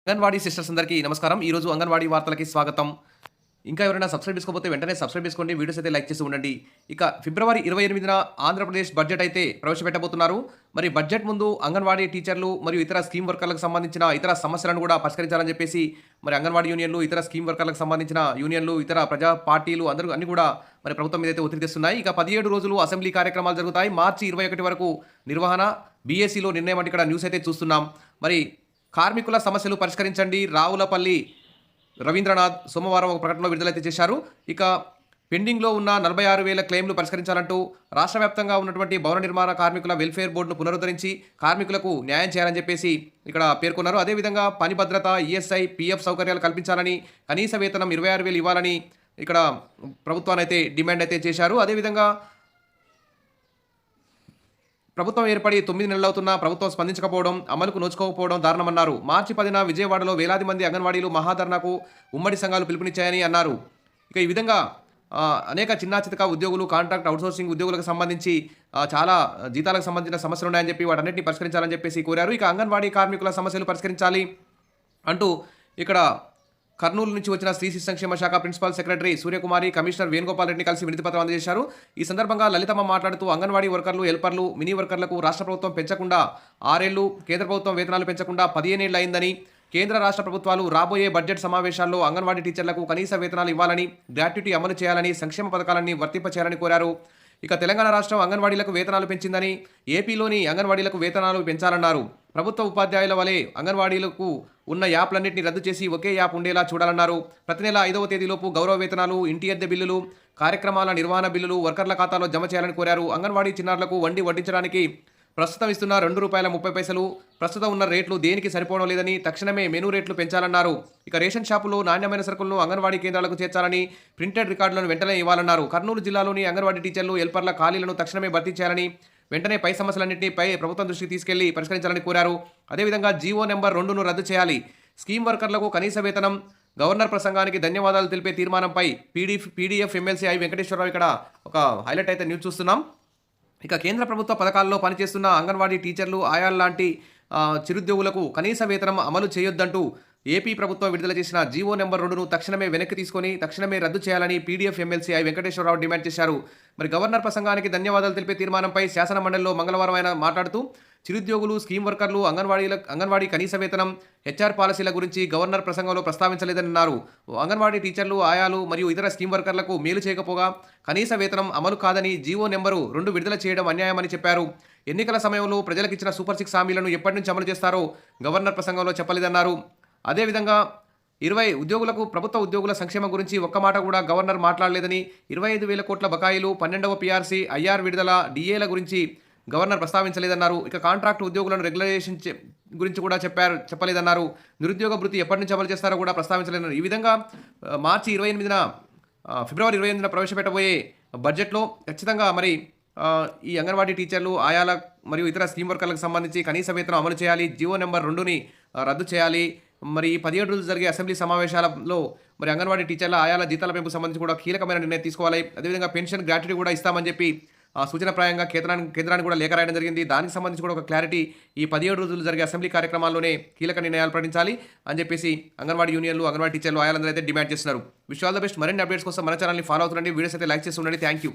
Anganwadi sisters అందరికీ నమస్కారం. ఈరోజు అంగన్వాడీ వార్తలకి స్వాగతం. ఇంకా ఎవరైనా సబ్స్క్రైబ్ చేసుకోకపోతే వెంటనే సబ్స్క్రైబ్ చేసుకోండి. వీడియోస్ అయితే లైక్ చేసి ఉండండి. ఇక ఫిబ్రవరి 28న ఆంధ్రప్రదేశ్ బడ్జెట్ అయితే ప్రవేశపెట్టబోతున్నారు. మరి బడ్జెట్ ముందు అంగన్వాడీ టీచర్లు మరియు ఇతర స్కీమ్ వర్కర్లకు సంబంధించిన ఇతర సమస్యలను కూడా పరిష్కరించాలని చెప్పేసి మరి అంగన్వాడీ యూనియన్లు, ఇతర స్కీమ్ వర్కర్లకు సంబంధించిన యూనియన్లు, ఇతర ప్రజా పార్టీలు అందరూ అన్ని కూడా మరి ప్రభుత్వం మీద అయితే ఒత్తిడి తెస్తున్నాయి. ఇక 17 రోజులు అసెంబ్లీ కార్యక్రమాలు జరుగుతాయి. మార్చి 21 వరకు నిర్వహణ, బీఏసీలో నిర్ణయం అంటే ఇక్కడ న్యూస్ అయితే చూస్తున్నాం. మరి కార్మికుల సమస్యలు పరిష్కరించండి రావులపల్లి రవీంద్రనాథ్ సోమవారం ఒక ప్రకటనలో విడుదలైతే చేశారు. ఇక పెండింగ్లో ఉన్న 46,000 క్లెయిమ్లు పరిష్కరించాలంటూ రాష్ట్ర వ్యాప్తంగా ఉన్నటువంటి భవన నిర్మాణ కార్మికుల వెల్ఫేర్ బోర్డును పునరుద్ధరించి కార్మికులకు న్యాయం చేయాలని చెప్పేసి ఇక్కడ పేర్కొన్నారు. అదేవిధంగా పని భద్రత, ఈఎస్ఐ, పీఎఫ్ సౌకర్యాలు కల్పించాలని, కనీస వేతనం 26,000 ఇవ్వాలని ఇక్కడ ప్రభుత్వాన్ని అయితే డిమాండ్ అయితే చేశారు. అదేవిధంగా ప్రభుత్వం ఏర్పడి 9 నెలలవుతున్నా ప్రభుత్వం స్పందించకపోవడం, అమలుకు నోచుకోకపోవడం దారుణమన్నారు. మార్చి 10న విజయవాడలో వేలాది మంది అంగన్వాడీలు మహాధర్నాకు ఉమ్మడి సంఘాలు పిలుపునిచ్చాయని అన్నారు. ఇక ఈ విధంగా అనేక చిన్న చితక ఉద్యోగులు, కాంట్రాక్ట్ అవుట్సోర్సింగ్ ఉద్యోగులకు సంబంధించి చాలా జీతాలకు సంబంధించిన సమస్యలు ఉన్నాయని చెప్పి వాటన్నిటిని పరిష్కరించాలని చెప్పేసి కోరారు. ఇక అంగన్వాడీ కార్మికుల సమస్యలు పరిష్కరించాలి అంటూ ఇక్కడ కర్నూలు నుంచి వచ్చిన స్త్రీ శిశు సంక్షేమ శాఖ principal secretary Suryakumari, commissioner Venugopal రెడ్డిని కలిసి వినతిపత్రం అందజేశారు. ఈ సందర్భంగా లలితమ్మ మాట్లాడుతూ అంగన్వాడీ వర్కర్లు, హెల్పర్లు, మినీ వర్కర్లకు రాష్ట్ర ప్రభుత్వం పెంచకుండా 6 ఏళ్లు, కేంద్ర ప్రభుత్వం వేతనాలు పెంచకుండా 15 ఏళ్లు అయిందని, కేంద్ర రాష్ట్ర ప్రభుత్వాలు రాబోయే బడ్జెట్ సమావేశాల్లో అంగన్వాడీ టీచర్లకు కనీస వేతనాలు ఇవ్వాలని, గ్రాట్యుటీ అమలు చేయాలని, సంక్షేమ పథకాలన్నీ వర్తింపచేయాలని కోరారు. ఇక తెలంగాణ రాష్ట్రం అంగన్వాడీలకు వేతనాలు పెంచిందని, ఏపీలోని అంగన్వాడీలకు వేతనాలు పెంచాలన్నారు. ప్రభుత్వ ఉపాధ్యాయుల వలె అంగన్వాడీలకు ఉన్న యాప్లన్నింటినీ రద్దు చేసి ఒకే యాప్ ఉండేలా చూడాలన్నారు. ప్రతి నెల 5వ తేదీలోపు గౌరవ వేతనాలు, ఇంటి అద్దె బిల్లులు, కార్యక్రమాల నిర్వహణ బిల్లులు వర్కర్ల ఖాతాలో జమ చేయాలని కోరారు. అంగన్వాడీ చిన్నారులకు వండి వడ్డించడానికి ప్రస్తుతం ఇస్తున్న ₹2.30 ప్రస్తుతం ఉన్న రేట్లు దేనికి సరిపోవడం లేదని, తక్షణమే మెనూ రేట్లు పెంచాలన్నారు. ఇక రేషన్ షాపులో నాణ్యమైన సరుకులను అంగన్వాడీ కేంద్రాలకు చేర్చాలని, ప్రింటెడ్ రికార్డులను వెంటనే ఇవ్వాలన్నారు. కర్నూలు జిల్లాలోని అంగన్వాడీ టీచర్లు, హెల్పర్ల ఖాళీలను తక్షణమే భర్తీ చేయాలని, వెంటనే పై సమస్యలన్నింటిపై ప్రభుత్వం దృష్టికి తీసుకెళ్లి పరిష్కరించాలని కోరారు. అదేవిధంగా జీవో నెంబర్ 2ను రద్దు చేయాలి. స్కీమ్ వర్కర్లకు కనీస వేతనం, గవర్నర్ ప్రసంగానికి ధన్యవాదాలు తెలిపే తీర్మానంపై పీడీఎఫ్ ఎమ్మెల్సీ ఐ వెంకటేశ్వరరావు ఇక్కడ ఒక హైలైట్ అయితే న్యూస్ చూస్తున్నాం. ఇక కేంద్ర ప్రభుత్వ పథకాల్లో పనిచేస్తున్న అంగన్వాడీ టీచర్లు, ఆయాల లాంటి చిరుద్యోగులకు కనీస వేతనం అమలు చేయొద్దంటూ ఏపీ ప్రభుత్వం విడుదల చేసిన జీవో నెంబర్ 2ను తక్షణమే వెనక్కి తీసుకొని తక్షణమే రద్దు చేయాలని PDF MLC I Venkateswararao demand చేశారు. మరి గవర్నర్ ప్రసంగానికి ధన్యవాదాలు తెలిపే తీర్మానంపై శాసన మండలిలో మంగళవారం ఆయన మాట్లాడుతూ చిరుద్యోగులు, స్కీమ్ వర్కర్లు, అంగన్వాడీ కనీస వేతనం, హెచ్ఆర్ పాలసీల గురించి గవర్నర్ ప్రసంగంలో ప్రస్తావించలేదని అన్నారు. అంగన్వాడీ టీచర్లు, ఆయాలు మరియు ఇతర స్కీమ్ వర్కర్లకు మేలు చేయకపోగా కనీస వేతనం అమలు కాదని జీవో నెంబరు 2 విడుదల చేయడం అన్యాయమని చెప్పారు. ఎన్నికల సమయంలో ప్రజలకు ఇచ్చిన సూపర్ 6 హామీలను ఎప్పటి నుంచి అమలు చేస్తారో గవర్నర్ ప్రసంగంలో చెప్పలేదన్నారు. అదేవిధంగా 20 ఉద్యోగులకు ప్రభుత్వ ఉద్యోగుల సంక్షేమం గురించి ఒక్క మాట కూడా గవర్నర్ మాట్లాడలేదని, 25,000 కోట్ల బకాయిలు, 12వ పీఆర్సీ, ఐఆర్ విడుదల, డిఏల గురించి గవర్నర్ ప్రస్తావించలేదన్నారు. ఇక కాంట్రాక్ట్ ఉద్యోగులను రెగ్యులేషన్ గురించి కూడా చెప్పలేదన్నారు. నిరుద్యోగ భృతి ఎప్పటి నుంచి అమలు చేస్తారో కూడా ప్రస్తావించలేదన్నారు. ఈ విధంగా మార్చి 28న ఫిబ్రవరి 28న ప్రవేశపెట్టబోయే బడ్జెట్లో ఖచ్చితంగా మరి ఈ అంగన్వాడీ టీచర్లు, ఆయాల మరియు ఇతర స్కీమ్ వర్కర్లకు సంబంధించి కనీస వేతనం అమలు చేయాలి. జీవో నెంబర్ 2ని రద్దు చేయాలి. మరి 17 రోజులు జరిగే అసెంబ్లీ సమావేశాలలో మరి అంగన్వాడీ టీచర్ల, ఆయాల జీతాల పెంపుకు సంబంధించి కూడా కీలకమైన నిర్ణయం తీసుకోవాలి. అదేవిధంగా పెన్షన్, గ్రాట్యుటీ కూడా ఇస్తామని చెప్పి సూచనప్రాయంగా కేంద్రానికి కూడా లేఖ రాయడం జరిగింది. దానికి సంబంధించి కూడా ఒక క్లారిటీ ఈ 17 రోజులు జరిగే అసెంబ్లీ కార్యక్రమాల్లోనే కీలక నిర్ణయాలు ప్రకటించాలి అని చెప్పేసి అంగన్వాడీ యూనియన్లు, అంగన్వాడీ టీచర్లు, ఆయాలందరూ అయితే డిమాండ్ చేస్తున్నారు. Wish all the best. మరిన్ని అప్డేట్స్ కోసం మన ఛానల్ని ఫాలో అవుతుండండి. వీడియోస్ అయితే లైక్ చేసి ఉండండి. Thank you.